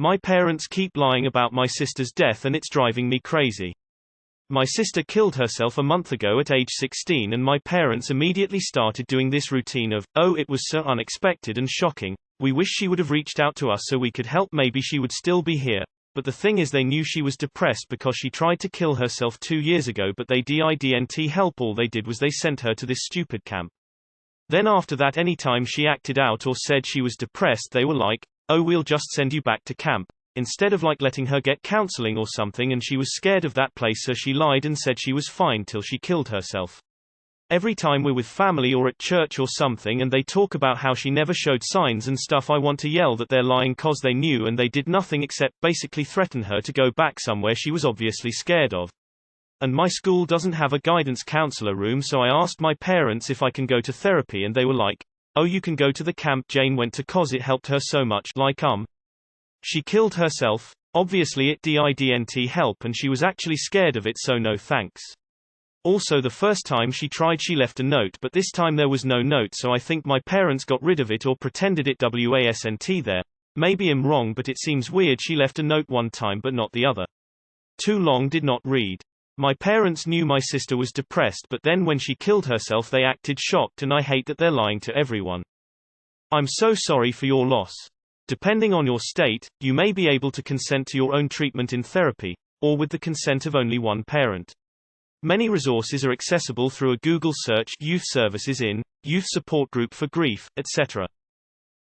My parents keep lying about my sister's death and it's driving me crazy. My sister killed herself a month ago at age 16 and my parents immediately started doing this routine of, oh, it was so unexpected and shocking. We wish she would have reached out to us so we could help, maybe she would still be here. But the thing is, they knew she was depressed because she tried to kill herself 2 years ago, but they didn't help. All they did was they sent her to this stupid camp. Then after that, anytime she acted out or said she was depressed, they were like, oh, we'll just send you back to camp. Instead of like letting her get counseling or something, and she was scared of that place, so she lied and said she was fine till she killed herself. Every time we're with family or at church or something and they talk about how she never showed signs and stuff, I want to yell that they're lying cause they knew and they did nothing except basically threaten her to go back somewhere she was obviously scared of. And my school doesn't have a guidance counselor room, so I asked my parents if I can go to therapy and they were like, oh, you can go to the camp Jane went to cause it helped her so much. Like she killed herself. Obviously it didn't help and she was actually scared of it, so no thanks. Also, the first time she tried, she left a note, but this time there was no note, so I think my parents got rid of it or pretended it wasn't there. Maybe I'm wrong, but it seems weird she left a note one time but not the other. Too long, did not read. My parents knew my sister was depressed, but then when she killed herself they acted shocked, and I hate that they're lying to everyone. I'm so sorry for your loss. Depending on your state, you may be able to consent to your own treatment in therapy, or with the consent of only one parent. Many resources are accessible through a Google search: youth services in, youth support group for grief, etc.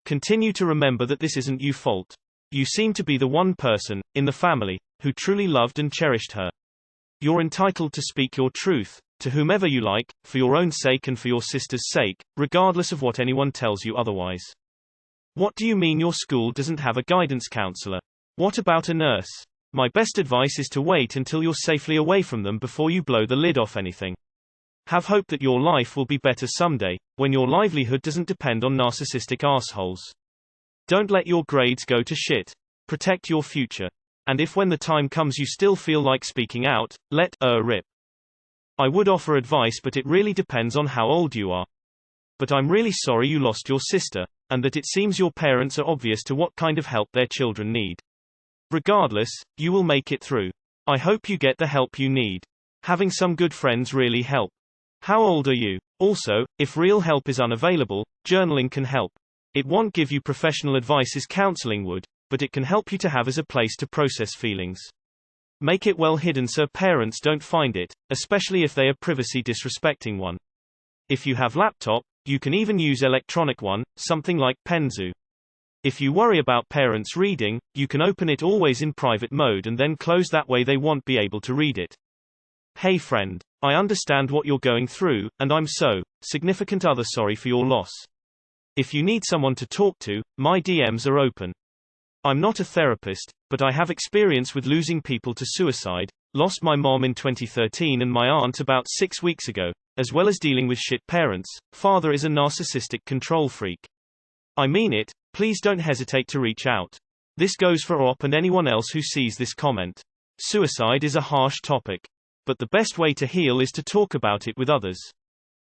Continue to remember that this isn't your fault. You seem to be the one person, in the family, who truly loved and cherished her. You're entitled to speak your truth, to whomever you like, for your own sake and for your sister's sake, regardless of what anyone tells you otherwise. What do you mean your school doesn't have a guidance counselor? What about a nurse? My best advice is to wait until you're safely away from them before you blow the lid off anything. Have hope that your life will be better someday, when your livelihood doesn't depend on narcissistic assholes. Don't let your grades go to shit. Protect your future. And if when the time comes you still feel like speaking out, let rip. I would offer advice, but it really depends on how old you are. But I'm really sorry you lost your sister, and that it seems your parents are obvious to what kind of help their children need. Regardless, you will make it through. I hope you get the help you need. Having some good friends really help. How old are you? Also, if real help is unavailable, journaling can help. It won't give you professional advice as counseling would, but it can help you to have as a place to process feelings. Make it well hidden so parents don't find it, especially if they are privacy disrespecting one. If you have laptop, you can even use electronic one, something like Penzu. If you worry about parents reading, you can open it always in private mode and then close, that way they won't be able to read it. Hey friend, I understand what you're going through, and I'm so significant other sorry for your loss. If you need someone to talk to, my DMs are open. I'm not a therapist, but I have experience with losing people to suicide, lost my mom in 2013 and my aunt about 6 weeks ago, as well as dealing with shit parents. Father is a narcissistic control freak. I mean it, please don't hesitate to reach out. This goes for OP and anyone else who sees this comment. Suicide is a harsh topic. But the best way to heal is to talk about it with others.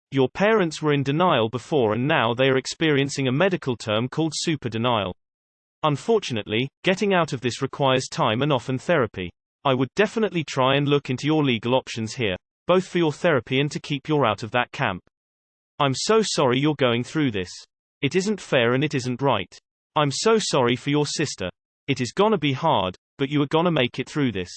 Your parents were in denial before and now they are experiencing a medical term called super denial. Unfortunately, getting out of this requires time and often therapy. I would definitely try and look into your legal options here, both for your therapy and to keep you out of that camp. I'm so sorry you're going through this. It isn't fair and it isn't right. I'm so sorry for your sister. It is gonna be hard, but you are gonna make it through this.